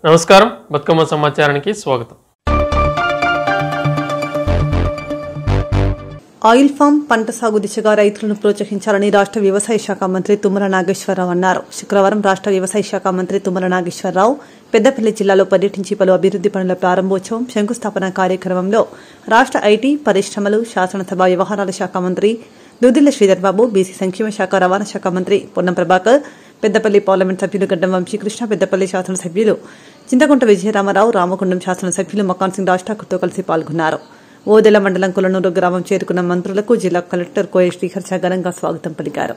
నమస్కారం, బతుకమ్మ సమాచారానికి స్వాగతం. ఆయిల్ ఫామ్ పంట సాగు దిశగా రైతులను ప్రోత్సహించాలని రాష్ట్ర వ్యవసాయ శాఖ మంత్రి తుమ్మల నాగేశ్వరరావు అన్నారు. శుక్రవారం రాష్ట్ర వ్యవసాయ శాఖ మంత్రి తుమ్మల నాగేశ్వరరావు పెద్దపల్లి జిల్లాలో పర్యటించి పలు అభివృద్ది పనుల ప్రారంభోత్సవం, శంకుస్థాపన కార్యక్రమంలో రాష్ట్ర ఐటీ, పరిశ్రమలు, శాసనసభ వ్యవహారాల శాఖ మంత్రి దుద్దిళ్ల శ్రీధర్ బాబు, బీసీ సంక్షేమ శాఖ, రవాణా శాఖ మంత్రి పొన్నం ప్రభాకర్, పెద్దపల్లి పార్లమెంట్ సభ్యులు గడ్డం వంశీకృష్ణ, పెద్దపల్లి శాసనసభ్యులు చింతకుంట విజయరామారావు, రామగుండం శాసనసభ్యులు మకాన్ సింగ్ రాజ్ ఠాకూర్తో కలిసి పాల్గొన్నారు. ఓదెల మండలం కులనూరు గ్రామం చేరుకున్న మంత్రులకు జిల్లా కలెక్టర్ కోయ శ్రీహర్ష ఘనంగా స్వాగతం పలికారు.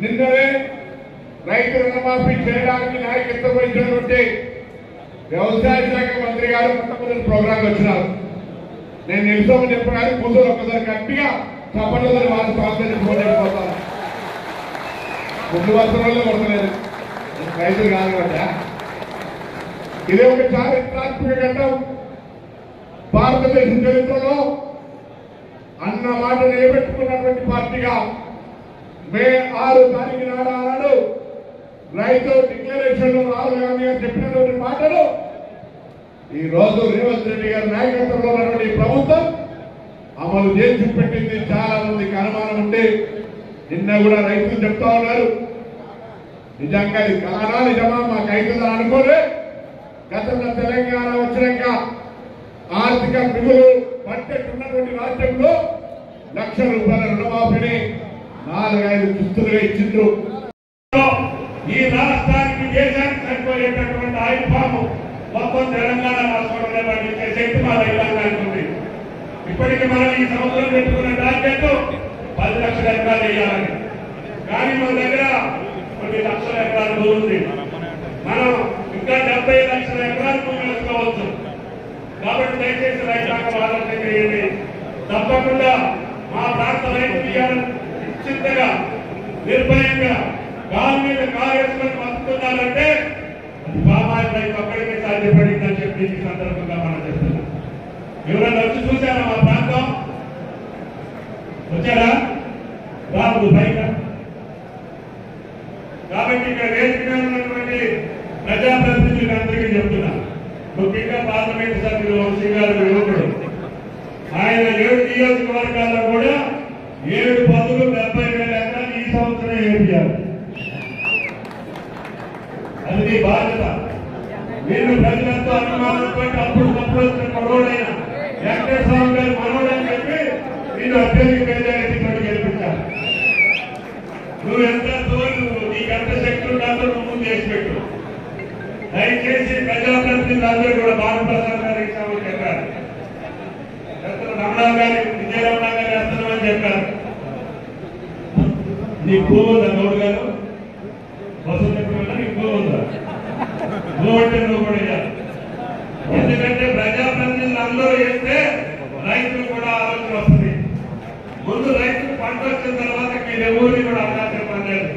నిన్ననే రైతు రుణమాఫీ చేయడానికి నాయకత్వం వహించినటువంటి వ్యవసాయ శాఖ మంత్రి గారు మొట్టమొదటి ప్రోగ్రాం వచ్చినారు. నేను నిలుసోమని చెప్పడానికి కూతురు ఒక్కసారి గట్టిగా చప్పట్లతో వారి స్వాగతించుకోలేకపోతాను. ముందు వరుసలో కొడతలేదు, రైతులు కాదనమాట. ఇది ఒక చారిత్రాత్మక ఘట్టం. భారతదేశం చరిత్రలో అన్న మాట నిలబెట్టుకున్నటువంటి పార్టీగా మే 6 తారీఖు నాడు రైతు డిక్లరేషన్ రాహుల్ గాంధీ గారు చెప్పినటువంటి మాటలు ఈ రోజు రేవంత్ రెడ్డి గారి నాయకత్వంలో ఉన్నటువంటి ప్రభుత్వం అమలు చేసి పెట్టింది. చాలా మందికి అనుమానం ఉంటే నిన్న కూడా రైతులు చెప్తా ఉన్నారు, నిజంగా ఇది కళనా నిజమా మాకు అవుతుందని అనుకోలే. గతంలో తెలంగాణ వచ్చినాక ఆర్థిక మిగులు బడ్జెట్ ఉన్నటువంటి రాష్ట్రంలో ₹1,00,000 రుణమాఫీని 4-5 కిస్తులుగా ఇచ్చిండ్రు. ఈ రాష్ట్రానికి దేశానికి సరిపోయేటటువంటి ఆయుధ మొత్తం తెలంగాణ రాష్ట్రంలో పండించే శక్తి మా రైతాంగానికి ఉంది. ఇప్పటికీ మనం ఈ సంవత్సరం పెట్టుకున్న టార్గెట్ 10 లక్షల ఎకరాలు వేయాలని. కానీ మన దగ్గర కొన్ని లక్షల ఎకరాలు భూమి ఉంది. మనం ఇంకా 70 లక్షల ఎకరాలు భూమి వేసుకోవచ్చు. కాబట్టి దయచేసి రైతాంగం ఆలోచన చేయండి. తప్పకుండా మా ప్రాంత రైతులు నిశ్చింతగా నిర్భయంగా కాలు మీద కాలు వేసుకొని బతుకుతున్నారంటే అది పామాయిల్ రైతు అక్కడికే సాధ్యపడిందని చెప్పి ఈ సందర్భంగా మనం చెప్తున్నాం. ఎవరైనా వచ్చి చూసారా మా ప్రాంతం? వచ్చారా? రాదు బయట. కాబట్టి ఇక్కడ వేదిక ఉన్నటువంటి ప్రజాప్రతినిధులకు అందరికీ చెప్తున్నా, ముఖ్యంగా పార్లమెంట్ సభ్యులు వంశీ గారు యువకుడు, ఆయన 7 నియోజకవర్గాల్లో కూడా 7 పదులు 70,000 ఎకరాలు ఈ సంవత్సరం వేయాలి. అది నీ బాధ్యత. నేను ప్రజలతో అనుమానంతో అప్పుడు వచ్చిన మనోడైన వెంకటేశ్వర స్వామి గారు మనోడని చెప్పి నేను అత్యధిక మెజారిటీతో గెలిపించాను. నువ్వు ఎంత నీకు ఎంత శక్తి ఉండాలో నువ్వు ముందు చేసి పెట్టు. దయచేసి ప్రజాప్రతినిధులు అందరూ కూడా భానుప్రసాద్ గారు ఇచ్చామని చెప్పారు, రమణ గారి విజయరమణ గారు వేస్తున్నామని చెప్పారు. నీ భూమి ఉందా గౌడ్ గారు? వసతి నీకు భూమి ఉందా? భూమి అంటే నువ్వు కూడా వేయాలి. ఎందుకంటే ప్రజాప్రతినిధులు అందరూ వేస్తే రైతులు కూడా ఆలోచన వస్తుంది. ముందు రైతులు పంట వచ్చిన తర్వాత మీరు ఎవరిని కూడా అవకాశం పొందారు.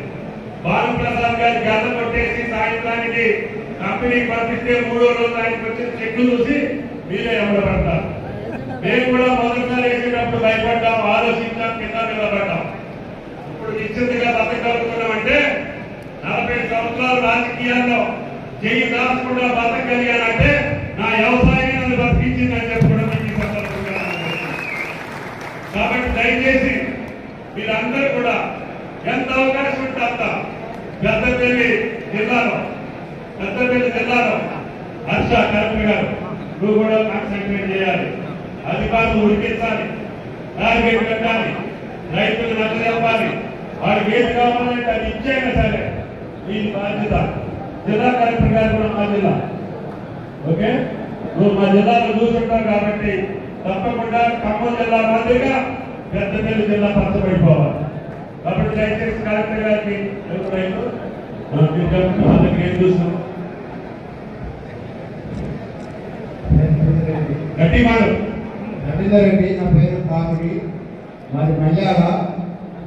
భానుప్రసాద్ గారి గత కొట్టేసి సాయంత్రానికి కంపెనీకి పంపిస్తే 3వ రోజు ఆయనకు వచ్చిన చెక్కు చూసి మీరే ఎవడబడతారు. మేము కూడా మొదటిసారి వేసేటప్పుడు భయపడ్డాం, ఆలోచించాం, కింద నిలబడ్డాం. ఇప్పుడు నిశ్చితంగా బతకగలుగుతున్నామంటే 40 సంవత్సరాలు రాజకీయాల్లో చెయ్యి దాచకుండా బతకగలిగానంటే నా వ్యవసాయం నన్ను బతికించిందని చెప్పడం ఈ సందర్భంగా. కాబట్టి దయచేసి మీరందరూ కూడా ఎంత అవకాశం ఉంటే అంత పెద్దపల్లి జిల్లాలో హర్ష కలెక్టర్ గారు నువ్వు కూడా కాన్సన్ట్రేట్ చేయాలి. అధికారులు ఉడికించాలి, టార్గెట్ పెట్టాలి, రైతులు నచ్చజెప్పాలి. వారికి ఏది కావాలంటే అది ఇచ్చేనా సరే మీ బాధ్యత. జిల్లా కలెక్టర్ గారు కూడా మా జిల్లా, ఓకే, నువ్వు మా జిల్లాలో చూసుంటావు కాబట్టి తప్పకుండా ఖమ్మం జిల్లా మాదిరిగా పెద్దపల్లి జిల్లా పచ్చబడిపోవాలి. కాబట్టి దయచేసి కలెక్టర్ గారికి రైతు ఏం చూస్తున్నాం గట్టి మాట. రవీందర్ రెడ్డి నా పేరు కామెడీ, మాది మల్యాల.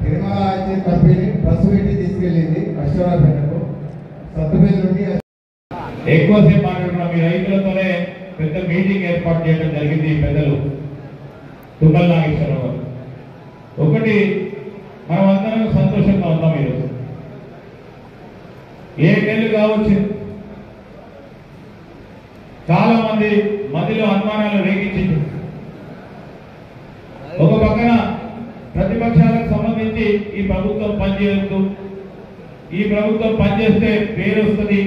తిరుమల అయితే కంపెనీ బస్సు పెట్టి తీసుకెళ్ళింది కష్టపడకు సత్తుపల్లి నుండి. ఎక్కువసేపు మాట్లాడుకున్నాం. మీ రైతులతోనే పెద్ద మీటింగ్ ఏర్పాటు చేయడం జరిగింది పెద్దలు తుమ్మల నాగేశ్వరరావు గారు. ఒకటి, మనం అందరం సంతోషంగా ఉన్నాం. ఈరోజు ఏ నెలలు కావచ్చు, చాలా మంది మధ్యలో అనుమానాలు రేగించింది. ఒక పక్కన ప్రతిపక్షాలకు సంబంధించి ఈ ప్రభుత్వం పనిచేయద్దు, ఈ ప్రభుత్వం పనిచేస్తే పేరు వస్తుంది,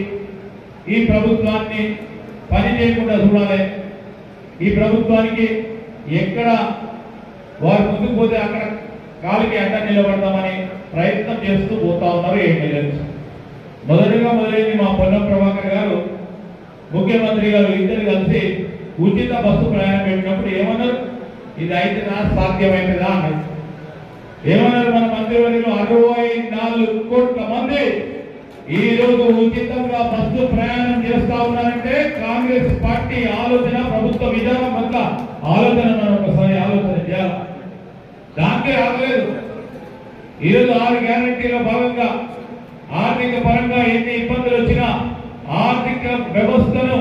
ఈ ప్రభుత్వాన్ని పని చేయకుండా చూడాలి, ఈ ప్రభుత్వానికి ఎక్కడ వారు ముందుకు పోతే అక్కడ కాలికి అడ్డ నిలబడతామని ప్రయత్నం చేస్తూ పోతా ఉన్నారు ఎమ్మెల్యేలు. మొదటిగా మొదలైంది మా పొన్నం ప్రభాకర్ గారు, ముఖ్యమంత్రి గారు ఇద్దరు కలిసి ఉచిత బస్సు ప్రయాణం పెట్టినప్పుడు ఏమన్నారు, ఇది అయితే నా సాధ్యమైనదా అన్నారు. ఏమన్నారు మన మంత్రివర్యులు, 64 కోట్ల మంది ఈ రోజు ఉచితంగా బస్సు ప్రయాణం చేస్తా ఉన్నారంటే కాంగ్రెస్ పార్టీ ఆలోచన, ప్రభుత్వ విధానం పట్ల ఆలోచన మనం ఒకసారి ఆలోచన చేయాలి. దానికే ఆగలేదు. ఈరోజు 6 గ్యారంటీల భాగంగా ఆర్థిక పరంగా ఎన్ని ఇబ్బందులు వచ్చినా ఆర్థిక వ్యవస్థను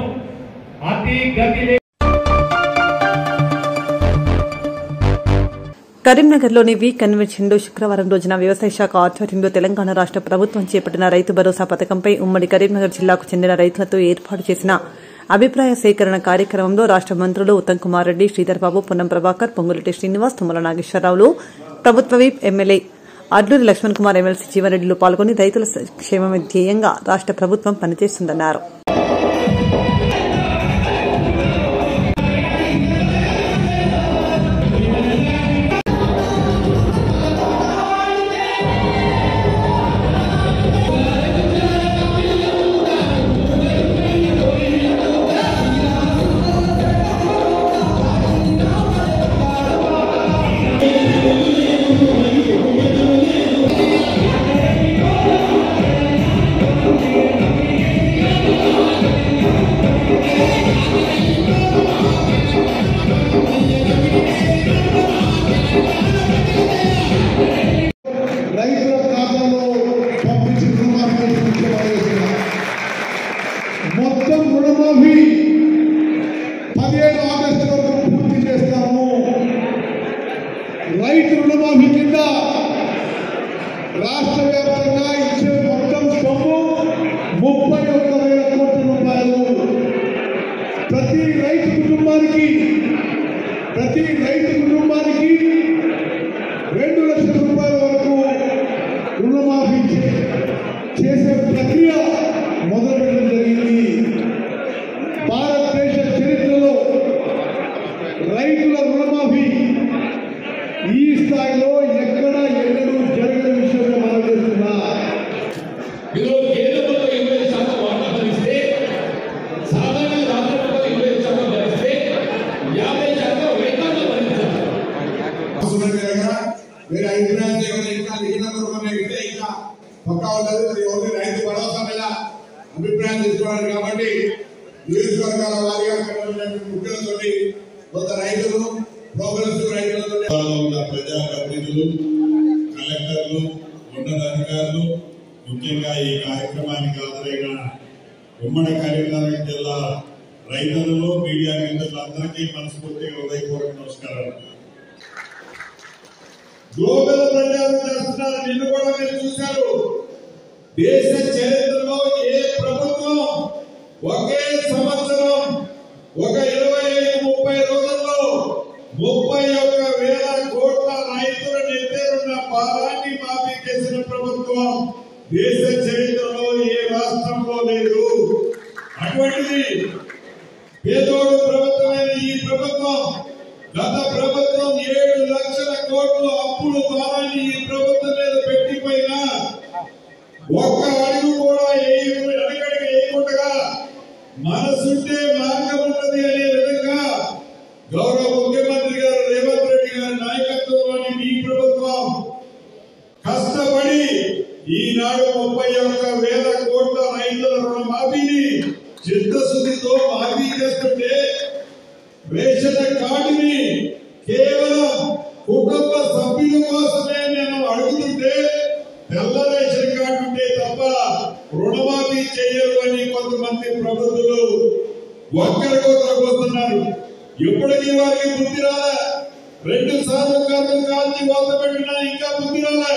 అతి గతి. కరీంనగర్లోని వి కన్వెన్షన్లో శుక్రవారం రోజున వ్యవసాయ శాఖ ఆధ్వర్యంలో తెలంగాణ రాష్ట ప్రభుత్వం చేపట్టిన రైతు భరోసా పథకంపై ఉమ్మడి కరీంనగర్ జిల్లాకు చెందిన రైతులతో ఏర్పాటు చేసిన అభిప్రాయ సేకరణ కార్యక్రమంలో రాష్ట మంత్రులు ఉత్తమ్ కుమార్ రెడ్డి, శ్రీధర్ బాబు, పొన్నం ప్రభాకర్, పొంగులెట్టి శ్రీనివాస్, తుమ్మల నాగేశ్వరరావులు, ప్రభుత్వ whip MLA Adluri Laxman Kumar, MLC జీవన్రెడ్డిలు పాల్గొని రైతుల క్షేమమే ధ్యేయంగా రాష్ట ప్రభుత్వం పనిచేస్తుందన్నారు. మొత్తం రుణమాఫీ 17 ఆగస్టు వరకు పూర్తి చేస్తాము. రైతు రుణమాఫీ కింద రాష్ట్ర వ్యాప్తంగా ఇచ్చే మొత్తం సొమ్ము 31,000 కోట్ల రూపాయలు. ప్రతి రైతు కుటుంబానికి 2 లక్షల రూపాయల వరకు రుణమాఫీ చేసే ప్రక్రియ మొదలుపెట్టడం జరిగింది. భారతదేశ చరిత్రలో రైతుల రుణమాఫీ ఈ స్థాయిలో ఎక్కడ ఎన్నడూ జరగని విషయంగా మనం చేస్తున్నా. ఈరోజు కేంద్ర ప్రభుత్వం 20% వాటా భరిస్తే, సాధారణ రాష్ట్ర ప్రభుత్వం 20% భరిస్తే 50% రైతాంగం భరించాలి. మీరు అభిప్రాయం ఇంకా లిఖిత రూపంలో ఇస్తే ఇంకా పక్కా ఉండదు. ఓన్లీ రైతు భరోసా మీద అభిప్రాయం తీసుకోవాలి. కాబట్టి నియోజకవర్గాల వారీగా ముఖ్యులతో కొంత రైతులు ప్రోగ్రెసివ్ రైతులతో ఉన్న ప్రజాప్రతినిధులు, కలెక్టర్లు, ఉన్నతాధికారులు, ముఖ్యంగా ఈ కార్యక్రమానికి హాజరైన ఉమ్మడి కరీంనగర్ జిల్లా రైతులను, మీడియా మిత్రులందరికీ మనస్ఫూర్తిగా హృదయపూర్వక నమస్కారాలు. గ్లోబల్ ప్రచారం చేస్తున్నారు. నిన్ను కూడా మీరు చూశారు. దేశ చరిత్రలో ఏ ప్రభుత్వం ఒకే సంవత్సరం ఒక 25-30 రోజుల్లో 31,000 కోట్ల రైతుల నెత్తేరున్న భారాన్ని మాఫీ చేసిన ప్రభుత్వం దేశ చరిత్రలో ఏ రాష్ట్రంలో లేదు. అటువంటిది పేదోడు ప్రభుత్వమైన ఈ ప్రభుత్వం, గత ప్రభుత్వం 7 లక్షల కోట్ల అప్పుల భారాన్ని ఈ ప్రభుత్వం మీద పెట్టిపోయినా ఒక్క అడుగు కూడా వెనకడికి వేయకుండా మనసుంటే మార్గం ఉన్నది అనే విధంగా గౌరవ ముఖ్యమంత్రి గారు రేవంత్ రెడ్డి గారి నాయకత్వంలోని మీ ప్రభుత్వం కష్టపడి ఈనాడు 31,000 కోట్ల రైతుల రుణమాఫీని చిత్తశుద్ధితో మాఫీ చేస్తుంటే, రేషన్ కార్డుని కేవలం కుటుంబ సభ్యుల కోసమే నేను అడుగుతుంటే, తెల్ల రేషన్ కార్డు ఉంటే తప్ప రుణమాఫీ చేయరు అని కొంతమంది ప్రభుత్వాలు ఒక్కరికొకరు వస్తున్నారు. ఇప్పటికీ వారికి బుద్ధి రాలే. 2 సార్లు కర్రలు కాల్చి వాత పెట్టినా ఇంకా బుద్ధి రాలే.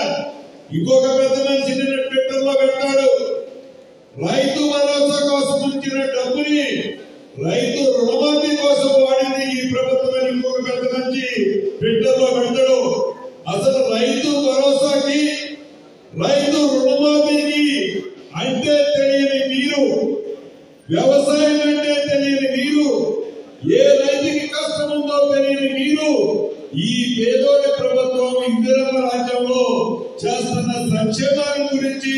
ఇంకొక పెద్ద మనిషి ట్విట్టర్లో పెట్టాడు, రైతు భరోసా కోసం ఇచ్చిన డబ్బుని రైతు రుణమాఫీ కోసం వాడింది ఈ ప్రభుత్వం. ఇంకొక పెద్ద మనిషి ట్విట్టర్లో పెట్టాడు. అసలు రైతు భరోసాకి, రైతు రుణమాఫీకి అంటే తెలియని మీరు, వ్యవసాయం అంటే తెలియని మీరు, ఏ రైతుకి కష్టం ఉందో తెలియని మీరు ఈ పేదోడి ప్రభుత్వం ఇందిరమ్మ రాజ్యంలో చేస్తున్న సంక్షేమాల గురించి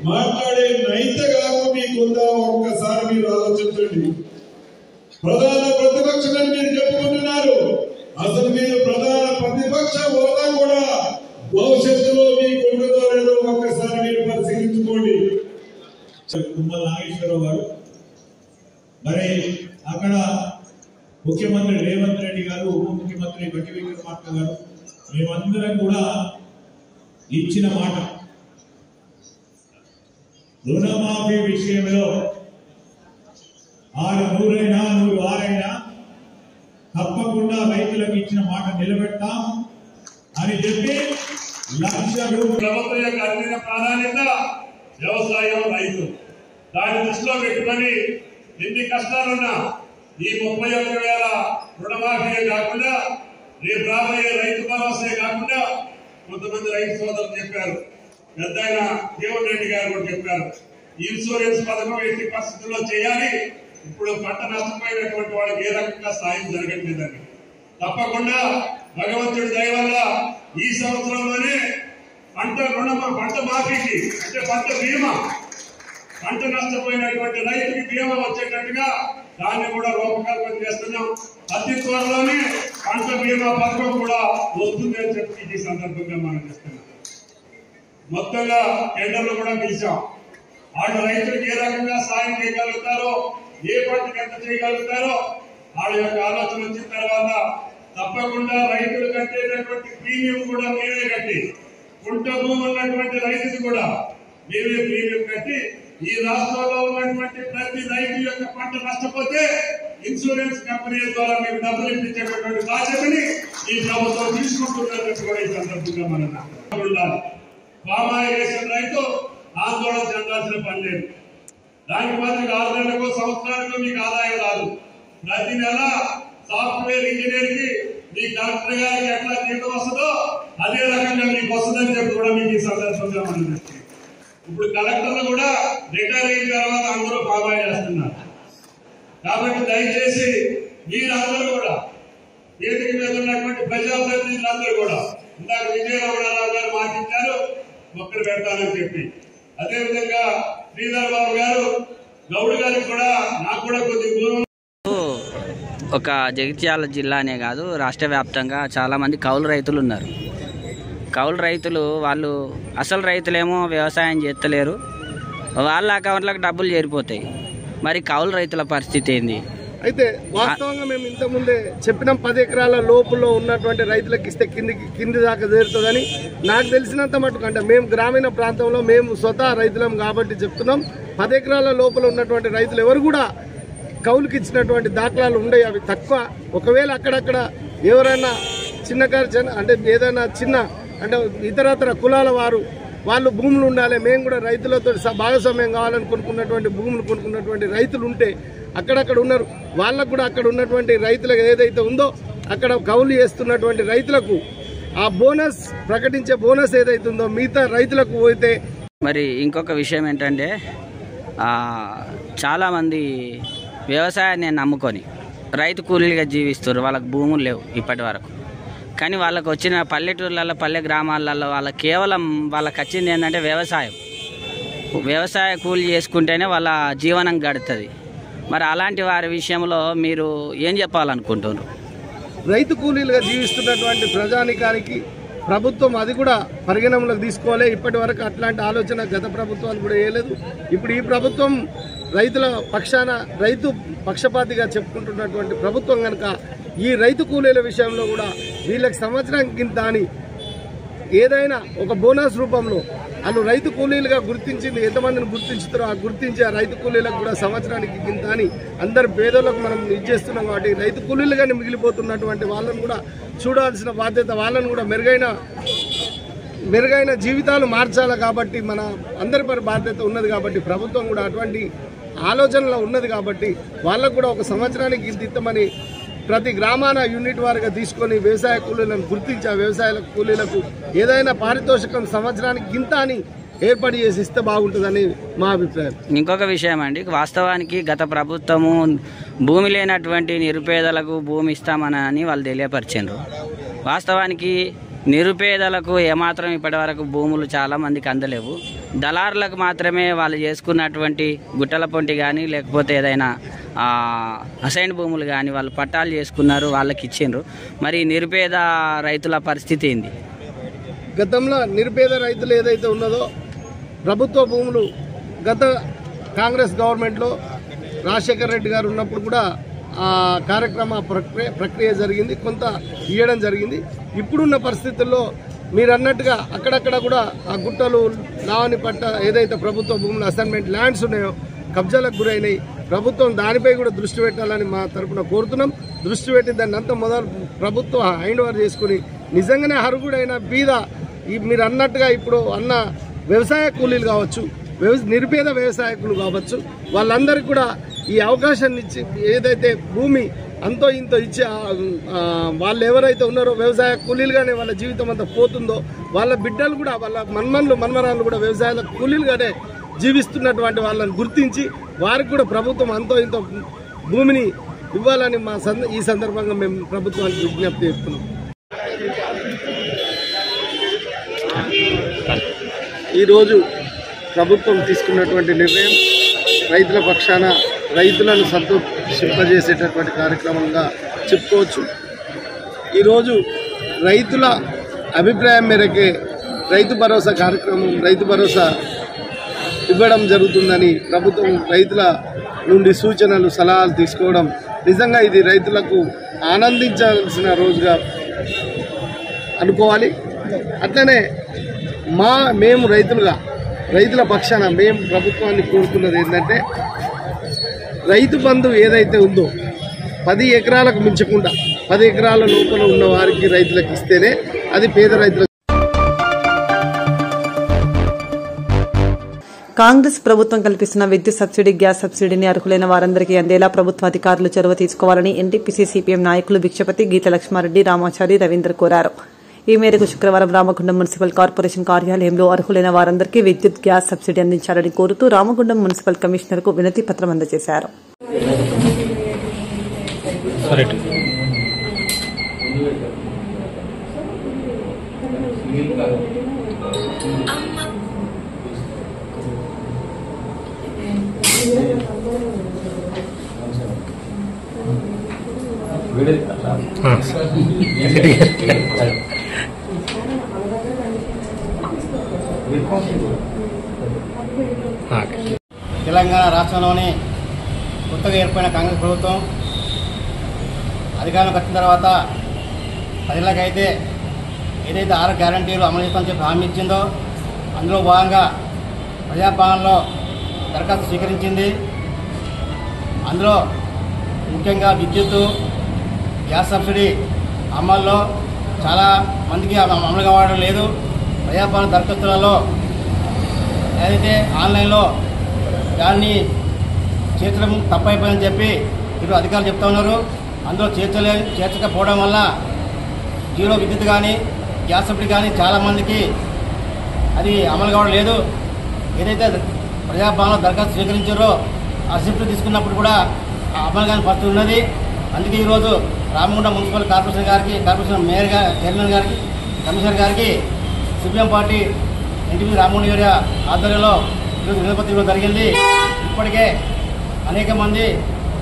మాట్లాడే నైతికత మీకుందా? ఒక్కసారి మీరు ఆలోచించండి. ప్రధాన ప్రతిపక్షమని మీరు చెప్పుకుంటున్నారు. అసలు మీరు ప్రధాన ప్రతిపక్ష హోదా కూడా భవిష్యత్తులో మీకు ఉండదో లేదో ఒక్కసారి మీరు పరిశీలించుకోండి. తుమ్మల నాగేశ్వరరావు గారు, మరి అక్కడ ముఖ్యమంత్రి రేవంత్ రెడ్డి గారు, ఉప ముఖ్యమంత్రి బట్టి విక్రమార్క గారు, మేమందరం కూడా ఇచ్చిన మాట రుణమాఫీ విషయంలో 100 106 తప్పకుండా రైతులకు ఇచ్చిన మాట నిలబెడతాం అని చెప్పి 1,00,000 ప్రభుత్వం యొక్క అత్యంత ప్రాధాన్యత వ్యవసాయం, రైతు. దాన్ని దృష్టిలో పెట్టుకొని ఎన్ని కష్టాలున్నా ఈ 31,000 రుణమాఫీ కాకుండా, రేపు రాబోయే రైతు భరోసా కాకుండా కొంతమంది రైతు సోదరులు చెప్పారు, పెద్ద ఆయన జీవన్ రెడ్డి గారు కూడా చెప్పారు, ఇన్సూరెన్స్ పథకం ఎట్టి పరిస్థితుల్లో చేయాలి. ఇప్పుడు పంట నష్టపోయినటువంటి వాళ్ళకి ఏ రకంగా సాయం జరగట్లేదని. తప్పకుండా భగవంతుడి దయ వల్ల ఈ సంవత్సరంలోనే పంట మాఫీకి అంటే పంట బీమా, పంట నష్టపోయినటువంటి రైతుకి బీమా వచ్చేటట్టుగా దాన్ని కూడా రూపకల్పన చేస్తున్నాం. అతి త్వరలోనే పంట బీమా పథకం కూడా వస్తుందని చెప్పి ఈ సందర్భంగా మనం చేస్తున్నాం. మొత్తంగా టెండర్లు కూడా పిలిచాం. వాళ్ళు రైతులకు ఏ రకంగా సాయం చేయగలుగుతారో, ఏ పంటకు ఎంత చేయగలుగుతారో వాళ్ళ యొక్క ఆలోచన వచ్చిన తర్వాత తప్పకుండా రైతులు కట్టేటటువంటి ప్రీమియం కూడా మేమే కట్టి, కుంట భూమి ఉన్నటువంటి రైతులు కూడా మేమే ప్రీమియం కట్టి ఈ రాష్ట్రంలో ఉన్నటువంటి ప్రతి రైతు యొక్క పంట నష్టపోతే ఇన్సూరెన్స్ కంపెనీ ద్వారా మీకు డబ్బులు ఇప్పించేటటువంటి బాధ్యతని ఈ ప్రభుత్వం తీసుకుంటున్నట్టు కూడా ఈ సందర్భంగా మనం ఉండాలి. పామాయిల్ వేసిన రైతు ఆందోళన చెందాల్సిన పని లేదు. దానికి మాత్రం 6 నెలలకు సంవత్సరాలకు మీకు ఆదాయం రాదు. ప్రతి నెల సాఫ్ట్వేర్ ఇంజనీర్ కి మీ కలెక్టర్ గారికి ఎట్లా జీతం వస్తుందో అదే రకంగా మీకు వస్తుందని చెప్పి కూడా మీకు ఈ సందర్భంగా మనం చెప్తాం. ఇప్పుడు కలెక్టర్లు కూడా రిటైర్ అయిన తర్వాత అందరూ పామాయిల్ చేస్తున్నారు. కాబట్టి దయచేసి మీరందరూ కూడా వేదిక మీద ఉన్నటువంటి ప్రజాప్రతినిధులందరూ కూడా ఇందాక విజయరామరావు గారు మాటించారు మొక్కలు పెడతానని చెప్పి, అదేవిధంగా శ్రీధర్ బాబు గారు గౌడ్ గారికి కూడా నాకు కూడా కొద్ది దూరం. ఒక జగిత్యాల జిల్లానే కాదు రాష్ట్ర వ్యాప్తంగా చాలామంది కౌలు రైతులు ఉన్నారు. కౌలు రైతులు వాళ్ళు అసలు రైతులేమో వ్యవసాయం చేస్తలేరు, వాళ్ళ అకౌంట్లకు డబ్బులు చేరిపోతాయి. మరి కౌలు రైతుల పరిస్థితి ఏంది? అయితే వాస్తవంగా మేము ఇంతకుముందే చెప్పినాం 10 ఎకరాల లోపులో ఉన్నటువంటి రైతులకు ఇస్తే కింది దాకా చేరుతుందని. నాకు తెలిసినంత మటుకు అంటే మేము గ్రామీణ ప్రాంతంలో మేము స్వతహా రైతులం కాబట్టి చెప్తున్నాం, 10 ఎకరాల లోపల ఉన్నటువంటి రైతులు ఎవరు కూడా కౌలుకి ఇచ్చినటువంటి దాఖలాలు ఉండవు. అవి తక్కువ. ఒకవేళ అక్కడక్కడ ఎవరైనా చిన్నకారు అంటే ఏదైనా చిన్న అంటే ఇతరతర కులాల వాళ్ళు భూములు ఉండాలి, మేము కూడా రైతులతో భాగస్వామ్యం కావాలని కొనుక్కున్నటువంటి భూములు కొనుక్కున్నటువంటి రైతులు ఉంటే అక్కడక్కడ ఉన్నారు. వాళ్ళకు కూడా అక్కడ ఉన్నటువంటి రైతులకు ఏదైతే ఉందో అక్కడ కౌలు చేస్తున్నటువంటి రైతులకు ఆ బోనస్ ప్రకటించే బోనస్ ఏదైతే ఉందో మిగతా రైతులకు పోతే. మరి ఇంకొక విషయం ఏంటంటే చాలామంది వ్యవసాయాన్ని నమ్ముకొని రైతు కూలీలుగా జీవిస్తారు. వాళ్ళకు భూములు లేవు ఇప్పటి వరకు. కానీ వాళ్ళకు వచ్చిన పల్లెటూర్లలో పల్లె గ్రామాలలో కేవలం వాళ్ళకి వచ్చింది ఏంటంటే వ్యవసాయ కూలీ చేసుకుంటేనే వాళ్ళ జీవనం గడుతుంది. మరి అలాంటి వారి విషయంలో మీరు ఏం చెప్పాలనుకుంటున్నారు? రైతు కూలీలుగా జీవిస్తున్నటువంటి ప్రజానికానికి ప్రభుత్వం అది కూడా పరిగణనలోకి తీసుకోవాలి. ఇప్పటి వరకు అట్లాంటి ఆలోచన గత ప్రభుత్వాలు కూడా వేయలేదు. ఇప్పుడు ఈ ప్రభుత్వం రైతుల పక్షాన రైతు పక్షపాతిగా చెప్పుకుంటున్నటువంటి ప్రభుత్వం కనుక ఈ రైతు కూలీల విషయంలో కూడా వీళ్ళకి సంవత్సరానికి ఇంత అని ఏదైనా ఒక బోనస్ రూపంలో వాళ్ళు రైతు కూలీలుగా గుర్తించింది ఎంతమందిని గుర్తించుతారో ఆ గుర్తించి ఆ రైతు కూలీలకు కూడా సంవత్సరానికి ఇంత అని అందరు పేదోళ్ళకు మనం ఇచ్చేస్తున్నాం. కాబట్టి రైతు కూలీలుగానే మిగిలిపోతున్నటువంటి వాళ్ళను కూడా చూడాల్సిన బాధ్యత, వాళ్ళను కూడా మెరుగైన జీవితాలు మార్చాలి. కాబట్టి మన అందరి బాధ్యత ఉన్నది. కాబట్టి ప్రభుత్వం కూడా అటువంటి ఆలోచనలో ఉన్నది. కాబట్టి వాళ్ళకు కూడా ఒక సంవత్సరానికి ఇంత ఇస్తామని ప్రతి గ్రామాన యూనిట్ వారిగా తీసుకొని వ్యవసాయ కూలీలను గుర్తించి ఆ వ్యవసాయ కూలీలకు ఏదైనా పారితోషికం సంవత్సరానికి ఇంత అని ఏర్పాటు చేసి ఇస్తే బాగుంటుందని మా అభిప్రాయం. ఇంకొక విషయం అండి, వాస్తవానికి గత ప్రభుత్వము భూమి లేనటువంటి నిరుపేదలకు భూమి ఇస్తామని వాళ్ళు తెలియపరిచారు. వాస్తవానికి నిరుపేదలకు ఏమాత్రం ఇప్పటి వరకు భూములు చాలామందికి అందలేవు. దళారులకు మాత్రమే వాళ్ళు చేసుకున్నటువంటి గుట్టల పొంటి కానీ లేకపోతే ఏదైనా అసైన్ భూములు కానీ వాళ్ళు పట్టాలు చేసుకున్నారు, వాళ్ళకి ఇచ్చిండ్రు. మరి నిరుపేద రైతుల పరిస్థితి ఏంది? గతంలో నిరుపేద రైతులు ఏదైతే ఉన్నదో ప్రభుత్వ భూములు గత కాంగ్రెస్ గవర్నమెంట్లో రాజశేఖర్ రెడ్డి గారు ఉన్నప్పుడు కూడా ఆ కార్యక్రమ ప్రక్రియ జరిగింది, కొంత ఇవ్వడం జరిగింది. ఇప్పుడున్న పరిస్థితుల్లో మీరు అన్నట్టుగా అక్కడక్కడ కూడా ఆ గుట్టలు లావణి పట్ట ఏదైతే ప్రభుత్వ భూములు అసైన్మెంట్ ల్యాండ్స్ ఉన్నాయో కబ్జాలకు గురైనాయి. ప్రభుత్వం దానిపై కూడా దృష్టి పెట్టాలని మా తరఫున కోరుతున్నాం. దృష్టి పెట్టి దాన్ని అంతా ప్రభుత్వం హ్యాండ్ ఓవర్ చేసుకుని నిజంగానే అర్హుడైన బీద మీరు అన్నట్టుగా ఇప్పుడు అన్న వ్యవసాయ కూలీలు కావచ్చు, నిరుపేద వ్యవసాయకులు కావచ్చు, వాళ్ళందరికీ కూడా ఈ అవకాశాన్ని ఇచ్చి ఏదైతే భూమి అంతో ఇంతో ఇచ్చి వాళ్ళు ఎవరైతే ఉన్నారో వ్యవసాయ కూలీలుగానే వాళ్ళ జీవితం అంతా పోతుందో వాళ్ళ బిడ్డలు కూడా వాళ్ళ మన్మరాళ్ళు కూడా వ్యవసాయ కూలీలుగానే జీవిస్తున్నటువంటి వాళ్ళని గుర్తించి వారికి కూడా ప్రభుత్వం అంతో ఇంతో భూమిని ఇవ్వాలని ఈ సందర్భంగా మేము ప్రభుత్వానికి విజ్ఞప్తి చేస్తున్నాం. ఈరోజు ప్రభుత్వం తీసుకున్నటువంటి నిర్ణయం రైతుల పక్షాన రైతులను సంతోషింపజేసేటటువంటి కార్యక్రమంగా చెప్పుకోవచ్చు. ఈరోజు రైతుల అభిప్రాయం మేరకే రైతు భరోసా కార్యక్రమం రైతు భరోసా ఇవ్వడం జరుగుతుందని ప్రభుత్వం రైతుల నుండి సూచనలు సలహాలు తీసుకోవడం నిజంగా ఇది రైతులకు ఆనందించాల్సిన రోజుగా అనుకోవాలి. అట్లనే మేము రైతులుగా రైతుల పక్షాన మేము ప్రభుత్వాన్ని కోరుతున్నది ఏంటంటే రైతు బంధు ఏదైతే ఉందో 10 ఎకరాలకు మించకుండా 10 ఎకరాల లోపల ఉన్న వారికి రైతులకు ఇస్తేనే అది పేద రైతులకు. కాంగ్రెస్ ప్రభుత్వం కల్పిస్తున్న విద్యుత్ సబ్సిడీ, గ్యాస్ సబ్సిడీని అర్హులైన వారందరికీ అందేలా ప్రభుత్వ అధికారులు చొరవ తీసుకోవాలని ఎన్టీపీసీ సిపిఎం నాయకులు భిక్షపతి, గీత లక్ష్మారెడ్డి, రామాచారి, రవీందర్ కోరారు. ఈ మేరకు శుక్రవారం రామగుండం మున్సిపల్ కార్పొరేషన్ కార్యాలయంలో అర్హులైన వారందరికీ విద్యుత్, గ్యాస్ సబ్సిడీ అందించాలని కోరుతూ రామగుండం మున్సిపల్ కమిషనర్కు వినతి పత్రం అందజేశారు. తెలంగాణ రాష్ట్రంలోని కొత్తగా ఏర్పడిన కాంగ్రెస్ ప్రభుత్వం అధికారంలోకి వచ్చిన తర్వాత ప్రజలకైతే ఏదైతే 6 గ్యారంటీలు అమలు చేస్తామని చెప్పి హామీ ఇచ్చిందో అందులో భాగంగా ప్రజాపాలనలో దరఖాస్తు స్వీకరించింది. అందులో ముఖ్యంగా విద్యుత్తు, గ్యాస్ సబ్సిడీ అమల్లో చాలా మందికి అమలు కావడం లేదు. ప్రజాపాలన దరఖాస్తులలో ఏదైతే ఆన్లైన్లో దాన్ని చేర్చడం తప్పైపోయిందని చెప్పి ఇప్పుడు అధికారులు చెప్తా ఉన్నారు. అందులో చేర్చకపోవడం వల్ల జీరో విద్యుత్ కానీ గ్యాస్ సబ్సిడీ కానీ చాలామందికి అది అమలు కావడం లేదు. ఏదైతే ప్రజాపాలన దరఖాస్తు స్వీకరించారో ఆ రిసిప్ట్ తీసుకున్నప్పుడు కూడా అమలు కాని పరిస్థితి ఉన్నది. అందుకే ఈరోజు Ramagundam municipal corporation mayor chairman గారికి, కమిషనర్ గారికి CPM party NTP Ramagundam area ఆధ్వర్యంలో ఈరోజు వినతి ఇవ్వడం జరిగింది. ఇప్పటికే అనేక మంది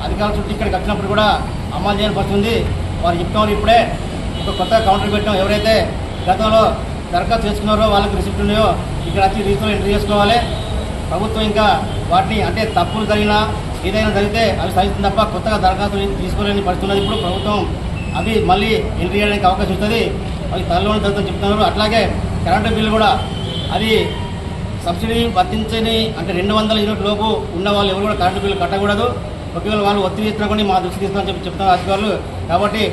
అధికారుల చుట్టూ ఇక్కడికి వచ్చినప్పుడు కూడా అమలు చేయని పరిస్థితి ఉంది. వారు చెప్తాం ఇప్పుడే ఒక కొత్త కౌంటర్ పెట్టాం. ఎవరైతే గతంలో దరఖాస్తు చేసుకున్నారో వాళ్ళకి రిసిప్ట్ ఉన్నాయో ఇక్కడ వచ్చి రిజిస్టర్లో ఎంట్రీ చేసుకోవాలి. ప్రభుత్వం ఇంకా వాటిని అంటే తప్పులు జరిగినా ఏదైనా జరిగితే అవి సహిస్తుంది తప్ప కొత్తగా దరఖాస్తు తీసుకోలేని పరిస్థితి ఉన్నది. ఇప్పుడు ప్రభుత్వం అవి మళ్ళీ ఎంట్రీ చేయడానికి అవకాశం ఇస్తుంది. అవి త్వరలోనే జరుగుతుందని చెప్తున్నారు. అట్లాగే కరెంటు బిల్లు కూడా అది సబ్సిడీ వర్తించని అంటే 200 యూనిట్ లోపు ఉన్న వాళ్ళు ఎవరు కూడా కరెంటు బిల్లు కట్టకూడదు. ఒకవేళ వాళ్ళు ఒత్తిడి ఇచ్చినా కూడా మా దృష్టికి ఇస్తామని చెప్పి చెప్తున్నారు అధికారులు. కాబట్టి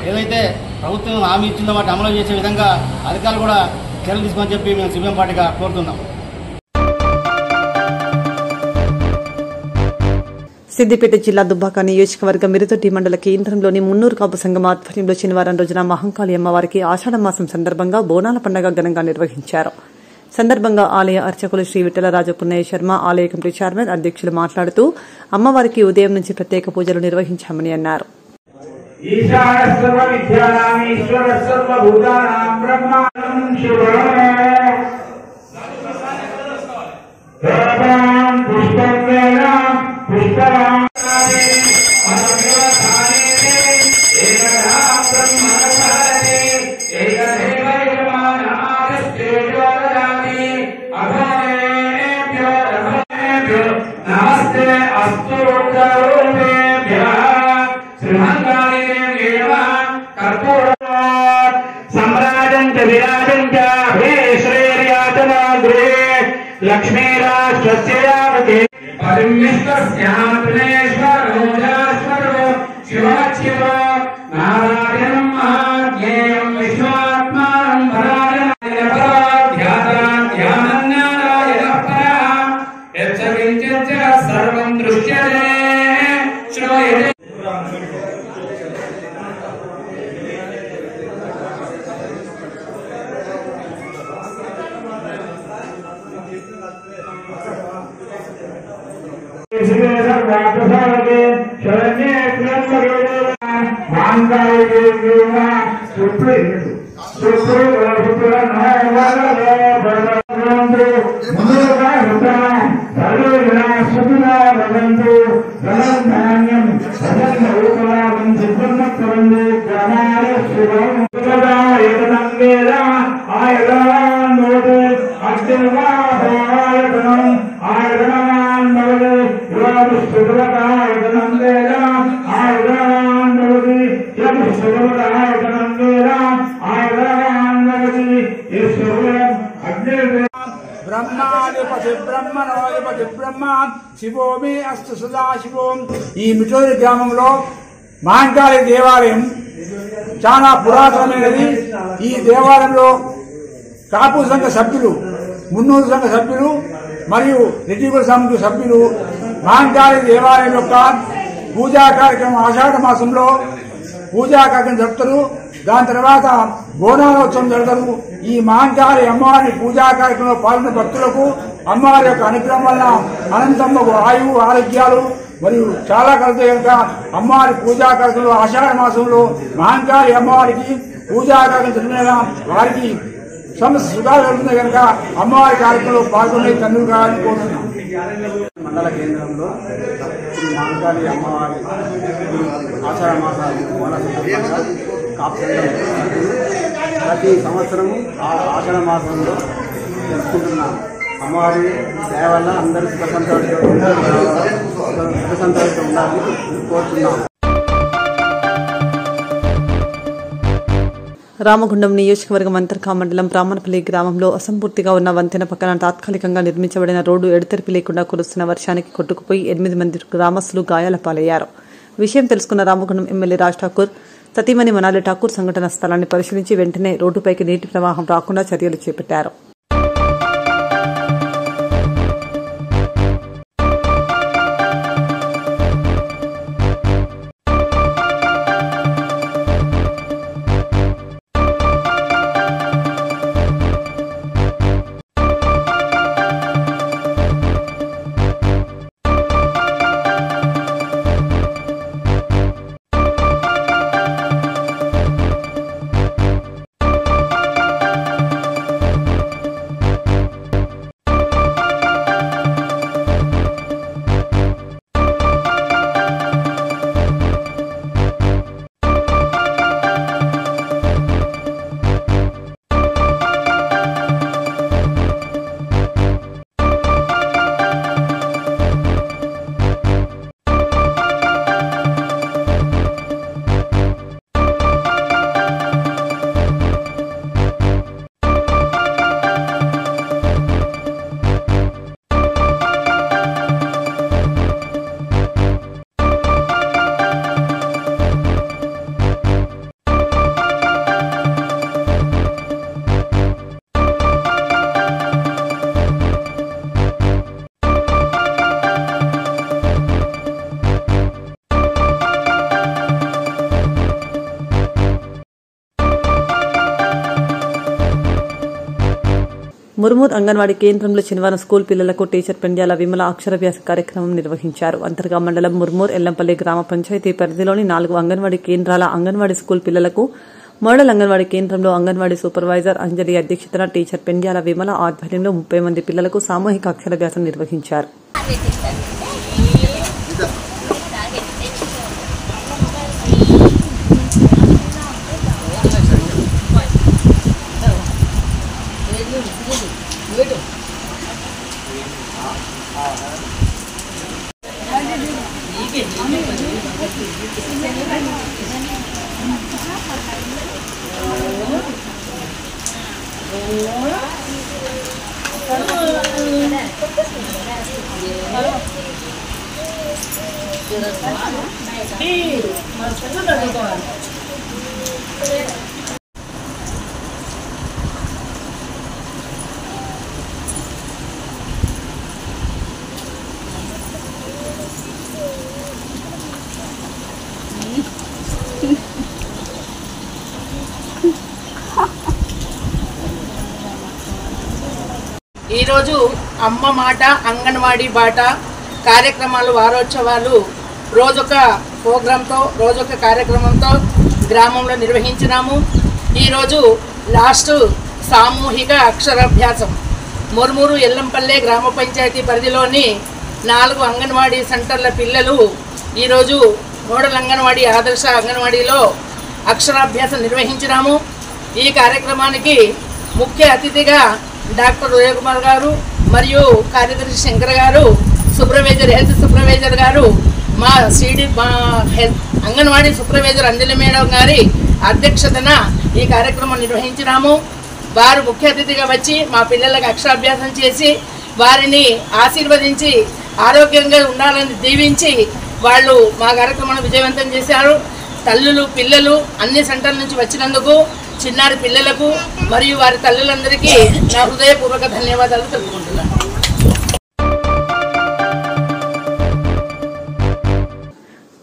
ఏదైతే ప్రభుత్వం హామీ ఇచ్చిందో వాటి అమలు చేసే విధంగా అధికారులు కూడా చర్యలు తీసుకోమని చెప్పి మేము సిపిఎం పార్టీగా కోరుతున్నాం. సిద్దిపేట జిల్లా దుబ్బాక నియోజకవర్గం మిరుదొడ్డి మండల కేంద్రంలోని మున్నూరు కాపు సంఘం ఆధ్వర్యంలో శనివారం రోజున మహంకాళి అమ్మవారికి ఆషాఢ మాసం సందర్భంగా బోనాల పండుగ ఘనంగా నిర్వహించారు. సందర్భంగా ఆలయ అర్చకులు శ్రీ విఠలరాజు పున్నయ్య శర్మ, ఆలయ కమిటీ చైర్మన్, అధ్యక్షులు మాట్లాడుతూ అమ్మవారికి ఉదయం నుంచి ప్రత్యేక పూజలు నిర్వహించామని అన్నారు. లక్ష్మీరాష్ట్రస్యావతే పరిమిష్టస్యాత్మనేశ్వరో శివాచ్యో నారాయణం మహాజ్ఞేయం విశ్వాత్మానం పరాధ్యానారాయణ సర్వం దృశ్యతే శ్రూయతే. పతి బ్రహ్మ శివో మే అస్తు సదాశివం. ఈ మిటోరి గ్రామంలో మహంకాళి దేవాలయం చాలా పురాతనమైనది. ఈ దేవాలయంలో కాపు సంఘ సభ్యులు, మున్నూరు సంఘ సభ్యులు మరియు రెడ్డిగుల సంఘ సభ్యులు మహంకాళి దేవాలయం యొక్క పూజా కార్యక్రమం ఆషాఢ మాసంలో పూజా కార్యక్రమం జరుపుతారు. దాని తర్వాత బోనాలోత్సవం జరుగుతారు. ఈ మహంకాళి అమ్మవారి పూజా కార్యక్రమంలో పాల్గొన్న భక్తులకు అమ్మవారి యొక్క అనుగ్రహం వలన అనంతమ్మకు ఆయువు ఆరోగ్యాలు మరియు చాలా కలుగుతాయి కనుక అమ్మవారి పూజా కార్యక్రమంలో ఆషాఢ మాసంలో మహంకాళి అమ్మవారికి పూజా కార్యక్రమం జరిగిన వారికి సమస్య సుఖాలు కలుగుతున్నాయి కనుక అమ్మవారి కార్యక్రమంలో పాల్గొనే తండ్రి కావాలని కోరుతున్నాం. మండల కేంద్రంలో శ్రీ మహంకాళి అమ్మవారి ఆషాఢ మాస ప్రతి సంవత్సరము ఆషాఢ మాసంలో జరుపుకుంటున్న అమ్మవారి దయ వల్ల అందరూ సుఖ సంతోషంతో ఉండాలని కోరుతున్నాం. రామగుండం నియోజకవర్గం అంతర్కా మండలం బ్రాహ్మణపల్లి గ్రామంలో అసంపూర్తిగా ఉన్న వంతెన పక్కన తాత్కాలికంగా నిర్మించబడిన రోడ్డు ఎడతెరిపి లేకుండా కురుస్తున్న వర్షానికి కొట్టుకుపోయి 8 మంది గ్రామస్తులు గాయాల పాలయ్యారు. విషయం తెలుసుకున్న రామగుండం ఎమ్మెల్యే రాజ్ ఠాకూర్ సతీమణి మనాలి ఠాకూర్ సంఘటన స్థలాన్ని పరిశీలించి వెంటనే రోడ్డుపైకి నీటి ప్రవాహం రాకుండా చర్యలు చేపట్టారు. ముర్మూర్ అంగన్వాడీ కేంద్రంలో శనివారం స్కూల్ పిల్లలకు టీచర్ పెండ్యాల విమల అక్షరాభ్యాస కార్యక్రమం నిర్వహించారు. అంతర్గా మండలం ముర్మూర్ ఎల్లంపల్లి గ్రామ పంచాయతీ పరిధిలోని 4 అంగన్వాడీ కేంద్రాల అంగన్వాడీ స్కూల్ పిల్లలకు మోడల్ అంగన్వాడీ కేంద్రంలో అంగన్వాడీ సూపర్వైజర్ అంజలి అధ్యక్షతన టీచర్ పెండ్యాల విమల ఆధ్వర్యంలో 30 మంది పిల్లలకు సామూహిక అక్షరాభ్యాసం నిర్వహించారు. ఈరోజు అమ్మ మాట అంగన్వాడీ బాట కార్యక్రమాలు వారోత్సవాలు రోజొక ప్రోగ్రాంతో రోజొక కార్యక్రమంతో గ్రామంలో నిర్వహించినాము. ఈరోజు లాస్ట్ సామూహిక అక్షరాభ్యాసం ముర్మూరు ఎల్లంపల్లె గ్రామ పంచాయతీ పరిధిలోని 4 అంగన్వాడీ సెంటర్ల పిల్లలు ఈరోజు మోడల్ అంగన్వాడీ ఆదర్శ అంగన్వాడీలో అక్షరాభ్యాసం నిర్వహించినాము. ఈ కార్యక్రమానికి ముఖ్య అతిథిగా డాక్టర్ ఉదయకుమార్ గారు మరియు కార్యదర్శి శంకర్ గారు, సూపర్వైజర్ హెల్త్ సూపర్వైజర్ గారు, మా అంగన్వాడీ సూపర్వైజర్ అంజలి మేడం గారి అధ్యక్షతన ఈ కార్యక్రమం నిర్వహించినాము. వారు ముఖ్య అతిథిగా వచ్చి మా పిల్లలకు అక్షరాభ్యాసం చేసి వారిని ఆశీర్వదించి ఆరోగ్యంగా ఉండాలని దీవించి వాళ్ళు మా కార్యక్రమాన్ని విజయవంతం చేశారు. తల్లులు పిల్లలు అన్ని సెంటర్ల నుంచి వచ్చినందుకు చిన్నారి పిల్లలకు మరియు వారి తల్లులందరికీ నా హృదయపూర్వక ధన్యవాదాలు తెలుపుకుంటున్నాను.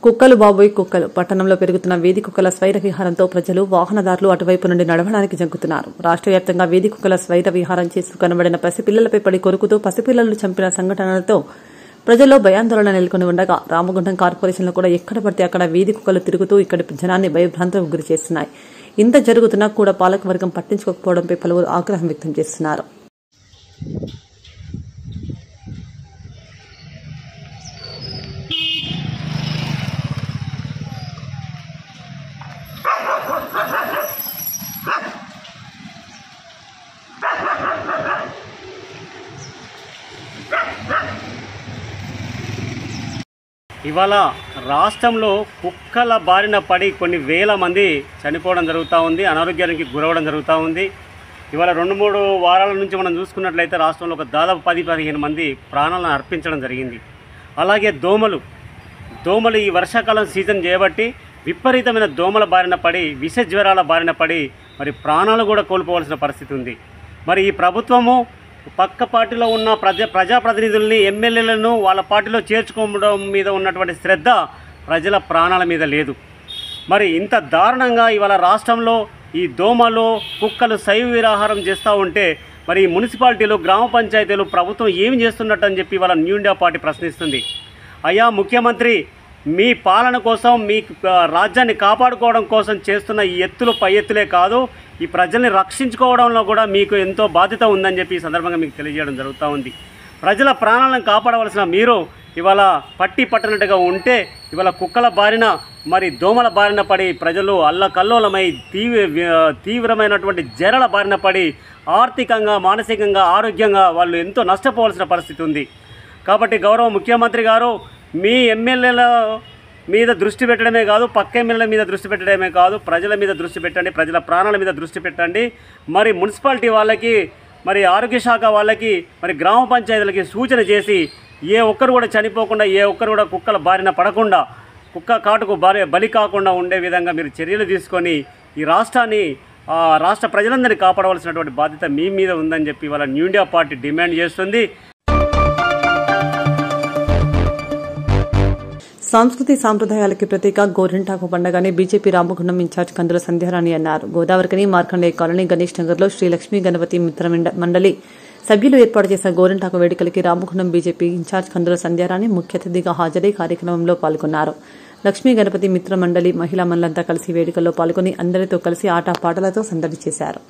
కుక్కలు బాబోయ్ కుక్కలు పట్టణంలో పెరుగుతున్న వీధి కుక్కల స్వైర విహారంతో ప్రజలు వాహనదారులు అటువైపు నుండి నడవడానికి జంకుతున్నారు. రాష్ట్ర వ్యాప్తంగా వీధి కుక్కల స్వైర విహారం చేస్తూ కనబడిన పసిపిల్లలపై పడి కొరుకుతూ పసిపిల్లలను చంపిన సంఘటనలతో ప్రజల్లో భయాందోళన నెలకొని ఉండగా రామగుండం కార్పొరేషన్లో కూడా ఎక్కడ పడితే అక్కడ వీధి కుక్కలు తిరుగుతూ ఇక్కడి జనాన్ని భయభ్రాంతులకు గురి చేస్తున్నాయి. ఇంత జరుగుతున్నా కూడా పాలకవర్గం పట్టించుకోకపోవడంపై పలువురు ఆగ్రహం వ్యక్తం చేస్తున్నారు. ఇవాళ రాష్ట్రంలో కుక్కల బారిన పడి కొన్ని వేల మంది చనిపోవడం జరుగుతూ ఉంది, అనారోగ్యానికి గురవడం జరుగుతూ ఉంది. ఇవాళ 2-3 వారాల నుంచి మనం చూసుకున్నట్లయితే రాష్ట్రంలో ఒక దాదాపు 10-15 మంది ప్రాణాలను అర్పించడం జరిగింది. అలాగే దోమలు ఈ వర్షాకాలం సీజన్ చేయబట్టి విపరీతమైన దోమల బారిన పడి విష జ్వరాల బారిన పడి మరి ప్రాణాలు కూడా కోల్పోవాల్సిన పరిస్థితి ఉంది. మరి ఈ ప్రభుత్వము పక్క పార్టీలో ఉన్న ప్రజాప్రతినిధుల్ని ఎమ్మెల్యేలను వాళ్ళ పార్టీలో చేర్చుకోవడం మీద ఉన్నటువంటి శ్రద్ధ ప్రజల ప్రాణాల మీద లేదు. మరి ఇంత దారుణంగా ఇవాళ రాష్ట్రంలో ఈ దోమలు కుక్కలు శైవ విహారం చేస్తూ ఉంటే మరి ఈ మున్సిపాలిటీలు గ్రామ పంచాయతీలు ప్రభుత్వం ఏం చేస్తున్నట్టు అని చెప్పి ఇవాళ న్యూ ఇండియా పార్టీ ప్రశ్నిస్తుంది. అయ్యా ముఖ్యమంత్రి, మీ పాలన కోసం మీ రాజ్యాన్ని కాపాడుకోవడం కోసం చేస్తున్న ఈ ఎత్తులు పై ఎత్తులే కాదు, ఈ ప్రజల్ని రక్షించుకోవడంలో కూడా మీకు ఎంతో బాధ్యత ఉందని చెప్పి ఈ సందర్భంగా మీకు తెలియజేయడం జరుగుతూ ఉంది. ప్రజల ప్రాణాలను కాపాడవలసిన మీరు ఇవాళ పట్టనట్టుగా ఉంటే ఇవాళ కుక్కల బారిన మరి దోమల బారిన పడి ప్రజలు అల్లకల్లోలమై తీవ్రమైనటువంటి జ్వరాల బారిన పడి ఆర్థికంగా మానసికంగా ఆరోగ్యంగా వాళ్ళు ఎంతో నష్టపోవాల్సిన పరిస్థితి ఉంది. కాబట్టి గౌరవ ముఖ్యమంత్రి గారు మీ ఎమ్మెల్యేల మీద దృష్టి పెట్టడమే కాదు, పక్క ఎమ్మెల్యేల మీద దృష్టి పెట్టడమే కాదు, ప్రజల మీద దృష్టి పెట్టండి, ప్రజల ప్రాణాల మీద దృష్టి పెట్టండి. మరి మున్సిపాలిటీ వాళ్ళకి మరి ఆరోగ్య శాఖ వాళ్ళకి మరి గ్రామ పంచాయతీలకి సూచన చేసి ఏ ఒక్కరు కూడా చనిపోకుండా ఏ ఒక్కరు కూడా కుక్కల బారిన పడకుండా కుక్క కాటుకు బలి కాకుండా ఉండే విధంగా మీరు చర్యలు తీసుకొని ఈ రాష్ట్రాన్ని రాష్ట్ర ప్రజలందరినీ కాపాడవలసినటువంటి బాధ్యత మీ మీద ఉందని చెప్పి వాళ్ళ న్యూ ఇండియా పార్టీ డిమాండ్ చేస్తుంది. సంస్కృతి సాంప్రదాయాలకి ప్రతీక గోరింటాకు పండుగని బీజేపీ రామగుండం ఇన్ఛార్జ్ కందుల సంధ్యారాణి అన్నారు. గోదావరికని మార్కండేయ కాలనీ గణేష్ నగర్లో శ్రీ లక్ష్మీ గణపతి మిత్ర మండలి సభ్యులు ఏర్పాటు చేసిన గోరింటాకు వేడుకలకి రామగుండం బీజేపీ ఇన్ఛార్జ్ కందుల సంధ్యారాణి ముఖ్య అతిథిగా హాజరై కార్యక్రమంలో పాల్గొన్నారు. లక్ష్మీ గణపతి మిత్ర మండలి మహిళా మనులంతా కలిసి వేడుకల్లో పాల్గొని అందరితో కలిసి ఆటపాటలతో సందడి చేశారు.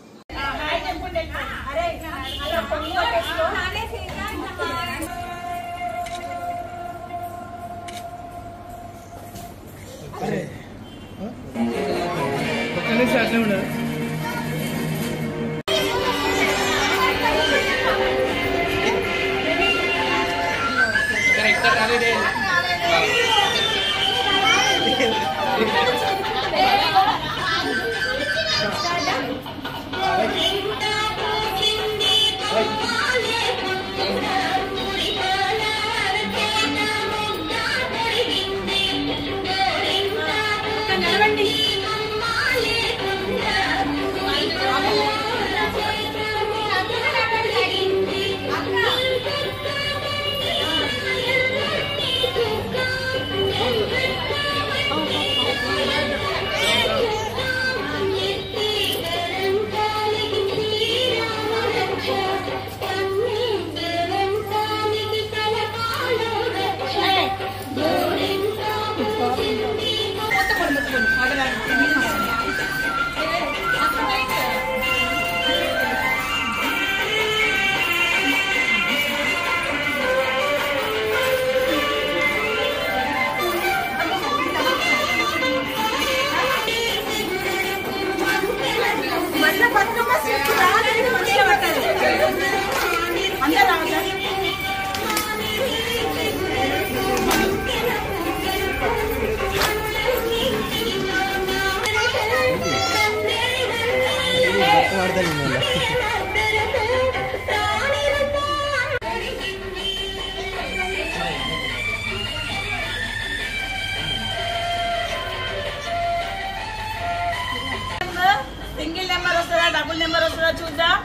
వస్తుందా, డబుల్ నెంబర్ వస్తుందా చూద్దాం.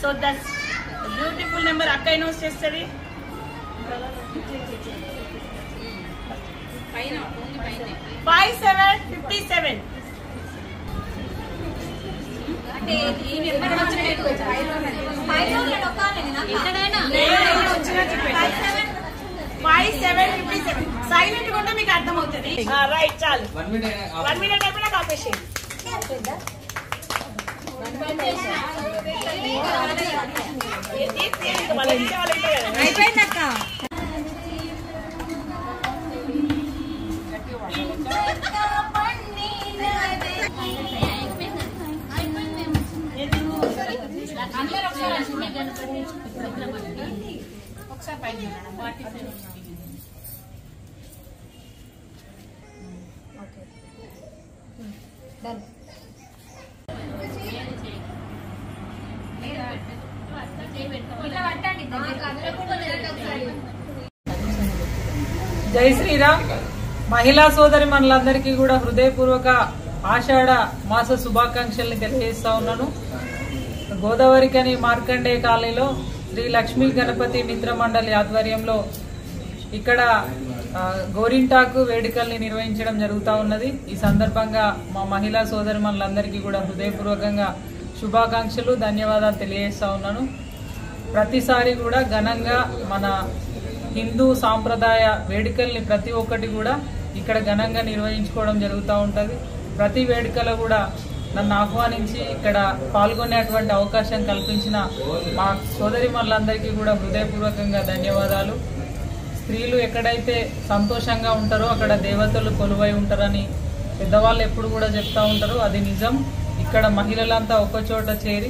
So that's beautiful number. అక్క అనౌన్స్ చేస్తుంది. 5757. సైలెంట్ గా ఉంటే మీకు అర్థమవుతుంది. రైట్, చాలు. 1 minute అయిపోయినా కాపేసి అయిపోయిందక్క. ఒకసారి పైన జై శ్రీరామ్. మహిళా సోదరి మనలందరికీ కూడా హృదయపూర్వక ఆషాఢ మాస శుభాకాంక్షల్ని తెలియజేస్తా ఉన్నాను. గోదావరికని మార్కండేయ కాలనీలో శ్రీ లక్ష్మీ గణపతి మిత్ర మండలి ఆధ్వర్యంలో ఇక్కడ గోరింటాకు వేడుకల్ని నిర్వహించడం జరుగుతూ ఉన్నది. ఈ సందర్భంగా మా మహిళా సోదరి మనలందరికీ కూడా హృదయపూర్వకంగా శుభాకాంక్షలు, ధన్యవాదాలు తెలియజేస్తా ఉన్నాను. ప్రతిసారి కూడా ఘనంగా మన హిందూ సాంప్రదాయ వేడుకల్ని ప్రతి ఒక్కటి కూడా ఇక్కడ ఘనంగా నిర్వహించుకోవడం జరుగుతూ ఉంటుంది. ప్రతి వేడుకలో కూడా నన్ను ఆహ్వానించి ఇక్కడ పాల్గొనేటువంటి అవకాశం కల్పించిన మా సోదరి మనులందరికీ కూడా హృదయపూర్వకంగా ధన్యవాదాలు. స్త్రీలు ఎక్కడైతే సంతోషంగా ఉంటారో అక్కడ దేవతలు కొలువై ఉంటారని పెద్దవాళ్ళు ఎప్పుడు కూడా చెప్తూ ఉంటారు. అది నిజం. ఇక్కడ మహిళలంతా ఒకచోట చేరి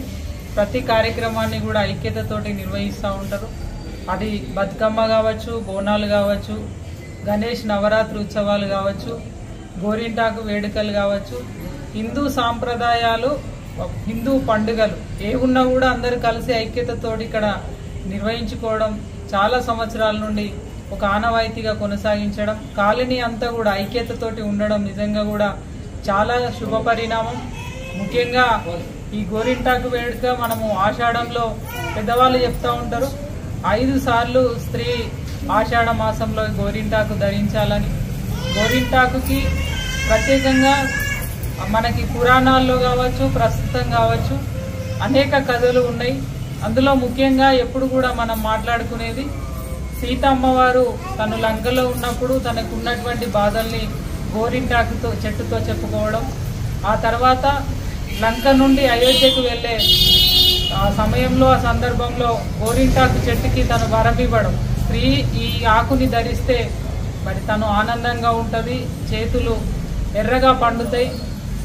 ప్రతి కార్యక్రమాన్ని కూడా ఐక్యతతోటి నిర్వహిస్తూ ఉంటారు. అది బతుకమ్మ కావచ్చు, బోనాలు కావచ్చు, గణేష్ నవరాత్రి ఉత్సవాలు కావచ్చు, గోరింటాకు వేడుకలు కావచ్చు, హిందూ సాంప్రదాయాలు, హిందూ పండుగలు ఏ ఉన్నా కూడా అందరూ కలిసి ఐక్యతతోటి ఇక్కడ నిర్వహించుకోవడం చాలా సంవత్సరాల నుండి ఒక ఆనవాయితీగా కొనసాగించడం, కాలనీ అంతా కూడా ఐక్యతతోటి ఉండడం నిజంగా కూడా చాలా శుభ పరిణామం. ముఖ్యంగా ఈ గోరింటాకు వేడుక మనము ఆషాఢంలో పెద్దవాళ్ళు చెప్తూ ఉంటారు 5 సార్లు స్త్రీ ఆషాఢ మాసంలో గోరింటాకు ధరించాలని. గోరింటాకుకి ప్రత్యేకంగా మనకి పురాణాల్లో కావచ్చు, ప్రస్తుతం కావచ్చు అనేక కథలు ఉన్నాయి. అందులో ముఖ్యంగా ఎప్పుడు కూడా మనం మాట్లాడుకునేది సీతమ్మవారు తను లంకలో ఉన్నప్పుడు తనకు ఉన్నటువంటి బాధల్ని గోరింటాకుతో చెట్టుతో చెప్పుకోవడం, ఆ తర్వాత లంక నుండి అయోధ్యకు వెళ్ళే ఆ సమయంలో ఆ సందర్భంలో గోరింటాకు చెట్టుకి తను వరం ఇవ్వడం, స్త్రీ ఈ ఆకుని ధరిస్తే మరి తను ఆనందంగా ఉంటుంది, చేతులు ఎర్రగా పండుతాయి.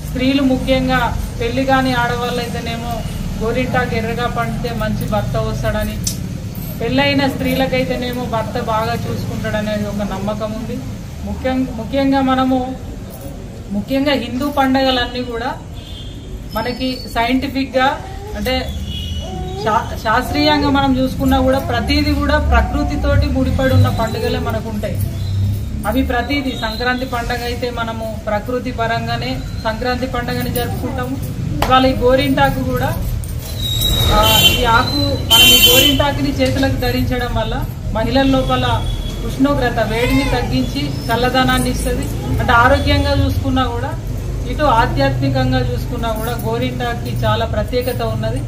స్త్రీలు ముఖ్యంగా పెళ్లి కాని ఆడవాళ్ళు అయితేనేమో గోరింటాకు ఎర్రగా పండితే మంచి భర్త వస్తాడని, పెళ్ళైన స్త్రీలకైతేనేమో భర్త బాగా చూసుకుంటాడనేది ఒక నమ్మకం ఉంది. ముఖ్యంగా హిందూ పండుగలన్నీ కూడా మనకి సైంటిఫిక్గా అంటే శాస్త్రీయంగా మనం చూసుకున్నా కూడా ప్రతిదీ కూడా ప్రకృతితోటి ముడిపడి ఉన్న పండుగలే మనకు ఉంటాయి. అవి ప్రతిదీ సంక్రాంతి పండుగ అయితే మనము ప్రకృతి పరంగానే సంక్రాంతి పండుగని జరుపుకుంటాము. ఇవాళ ఈ గోరింటాకు కూడా ఈ ఆకు మనం ఈ గోరింటాకుని చేతులకు ధరించడం వల్ల మహిళల లోపల ఉష్ణోగ్రత వేడిని తగ్గించి చల్లదనాన్ని ఇస్తుంది. అంటే ఆరోగ్యంగా చూసుకున్నా కూడా ఇటు ఆధ్యాత్మికంగా చూసుకున్నా కూడా గోరింటాకి చాలా ప్రత్యేకత ఉన్నది.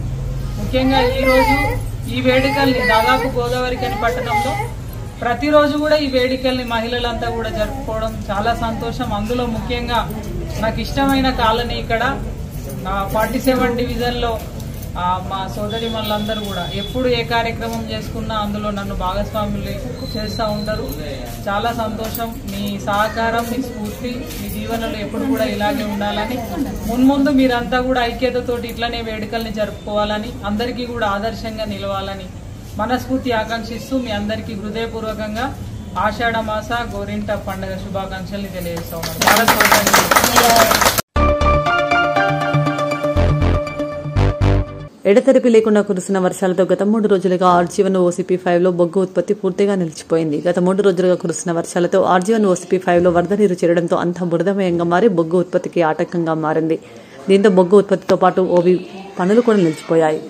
ముఖ్యంగా ఈరోజు ఈ వేడుకల్ని దాదాపు గోదావరికని పట్టణంలో ప్రతిరోజు కూడా ఈ వేడుకల్ని మహిళలంతా కూడా జరుపుకోవడం చాలా సంతోషం. అందులో ముఖ్యంగా నాకు ఇష్టమైన కాలనీ ఇక్కడ 47 డివిజన్లో మా సోదరి మనులందరూ కూడా ఎప్పుడు ఏ కార్యక్రమం చేసుకున్నా అందులో నన్ను భాగస్వాములు చేస్తూ ఉంటారు. చాలా సంతోషం. మీ సహకారం, మీ స్ఫూర్తి, మీ జీవనంలో ఎప్పుడు కూడా ఇలాగే ఉండాలని, మున్ముందు మీరంతా కూడా ఐక్యతతోటి ఇట్లనే వేడుకల్ని జరుపుకోవాలని, అందరికీ కూడా ఆదర్శంగా నిలవాలని మనస్ఫూర్తి ఆకాంక్షిస్తూ మీ అందరికీ హృదయపూర్వకంగా ఆషాఢ మాస గోరింట పండుగ శుభాకాంక్షల్ని తెలియజేస్తా ఉన్నాను. ఎడతెరిపి లేకుండా కురిసిన వర్షాలతో గత 3 రోజులుగా ఆర్జీవన్ ఓసీపీ 5లో బొగ్గు ఉత్పత్తి పూర్తిగా నిలిచిపోయింది. గత 3 రోజులుగా కురిసిన వర్షాలతో ఆర్జీవన్ ఓసీపీ 5లో వరద నీరు చేరడంతో అంతా బురదమయంగా మారి బొగ్గు ఉత్పత్తికి ఆటంకంగా మారింది. దీంతో బొగ్గు ఉత్పత్తితో పాటు పనులు కూడా నిలిచిపోయాయి.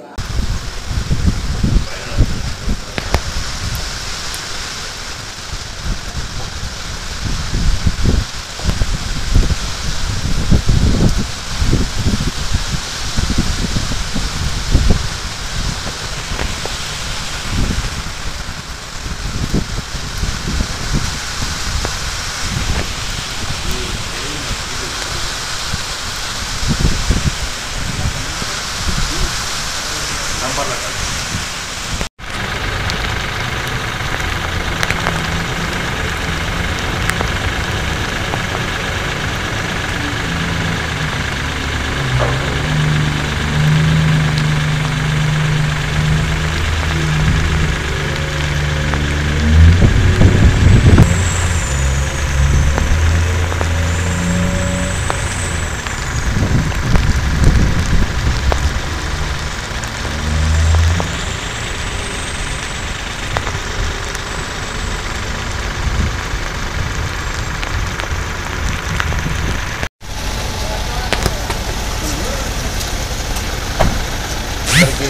అందరికీ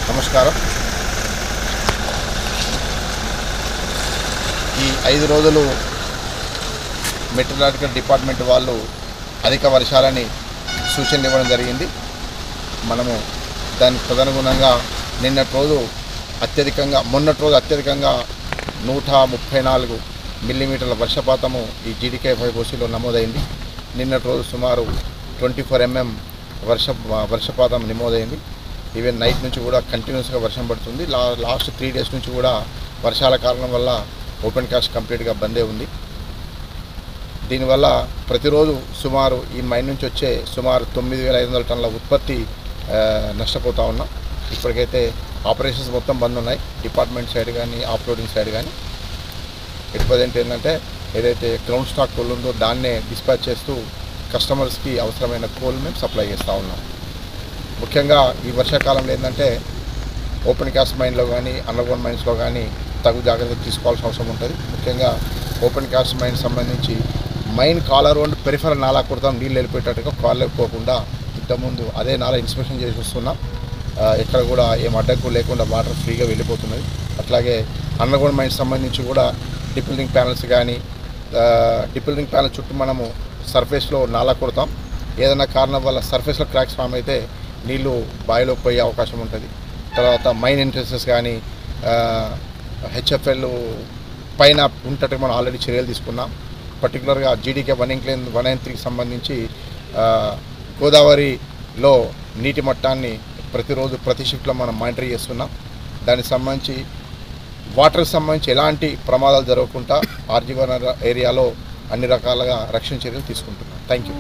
నమస్కారం. ఈ 5 రోజులు మెట్రలాజికల్ డిపార్ట్మెంట్ వాళ్ళు అధిక వర్షాలని సూచనలు ఇవ్వడం జరిగింది. మనము దానికి తదనుగుణంగా మొన్నటి రోజు అత్యధికంగా 134 మిల్లీమీటర్ల వర్షపాతము ఈ GDK5OCలో నమోదైంది. నిన్నటి రోజు సుమారు 24 mm వర్షపాతం నమోదైంది. ఈవెన్ నైట్ నుంచి కూడా కంటిన్యూస్గా వర్షం పడుతుంది. లాస్ట్ 3 days నుంచి కూడా వర్షాల కారణం వల్ల ఓపెన్ కాస్ట్ కంప్లీట్గా బందే ఉంది. దీనివల్ల ప్రతిరోజు సుమారు ఈ మైన్ నుంచి వచ్చే సుమారు 9,500 టన్నుల ఉత్పత్తి నష్టపోతూ ఉన్నాం. ఇప్పటికైతే ఆపరేషన్స్ మొత్తం బంద్ ఉన్నాయి, డిపార్ట్మెంట్ సైడ్ కానీ ఆఫ్లోడింగ్ సైడ్ కానీ. ఎట్ ప్రజెంట్ ఏంటంటే ఏదైతే గ్రౌండ్ స్టాక్ కోల్ ఉందో దాన్నే డిస్పాచ్ చేస్తూ కస్టమర్స్కి అవసరమైన కోల్ మేము సప్లై చేస్తూ ఉన్నాం. ముఖ్యంగా ఈ వర్షాకాలంలో ఏంటంటే ఓపెన్ కాస్ట్ మైన్లో కానీ అండర్గ్రౌండ్ మైన్స్లో కానీ తగు జాగ్రత్తలు తీసుకోవాల్సిన అవసరం ఉంటుంది. ముఖ్యంగా ఓపెన్ కాస్ట్ మైన్ సంబంధించి మైన్ కాలర్ రౌండ్ పెరిఫరల్ నాలా కొడతాం, నీళ్ళు వెళ్ళిపోయేటట్టుగా కాళ్ళు వెళ్ళిపోకుండా ఇంతకుముందు అదే నాలా ఇన్స్పెక్షన్ చేసి వస్తున్నాం. ఎక్కడ కూడా ఏం అడ్డంకు లేకుండా వాటర్ ఫ్రీగా వెళ్ళిపోతున్నది. అట్లాగే అండర్గ్రౌండ్ మైన్స్ సంబంధించి కూడా డిపిల్డింగ్ ప్యానల్స్ కానీ డిపిల్డింగ్ ప్యానల్ చుట్టూ మనము సర్ఫేస్లో నాలా కొడతాం. ఏదైనా కారణం వల్ల సర్ఫేస్లో క్రాక్స్ ఫామ్ అయితే నీళ్ళు బావిలో పోయే అవకాశం ఉంటుంది. తర్వాత మైన్ ఎంట్రన్సెస్ కానీ హెచ్ఎఫ్ఎల్ పైన ఉంటట్టు మనం ఆల్రెడీ చర్యలు తీసుకున్నాం. పర్టికులర్గా GDK 193కి సంబంధించి గోదావరిలో నీటి మట్టాన్ని ప్రతిరోజు ప్రతి షిఫ్ట్లో మనం మానిటర్ చేస్తున్నాం. దానికి సంబంధించి వాటర్కి సంబంధించి ఎలాంటి ప్రమాదాలు జరగకుండా ఆర్జీవన్ ఏరియాలో అన్ని రకాలుగా రక్షణ చర్యలు తీసుకుంటున్నాం. Thank you.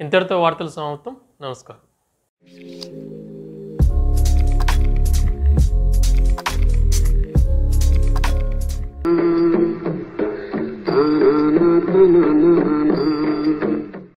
ఇంతటితో వార్తలు సమాప్తం. నమస్కారం.